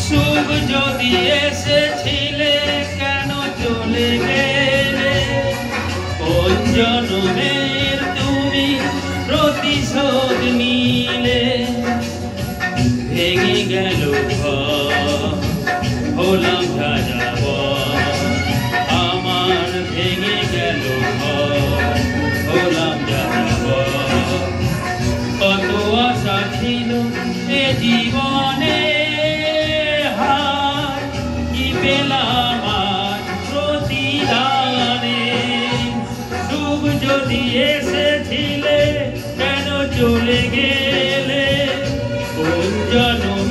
সুখ যদি এসেছিলে কেন চলে গেলে? কোন জন্মের তুমি প্রতিশোধ নিলে? ভেঙে গেল ঘর, হলাম যাযাবর। আমার ভেঙে গেল ঘর, হলাম যাযাবর। কত আশা ছিল এ জীবনে, হায় কি পেলাম আজ প্রতিদানে? সুখ যদি এসেছিলে কেন চলে গেলে? কোন জন্ম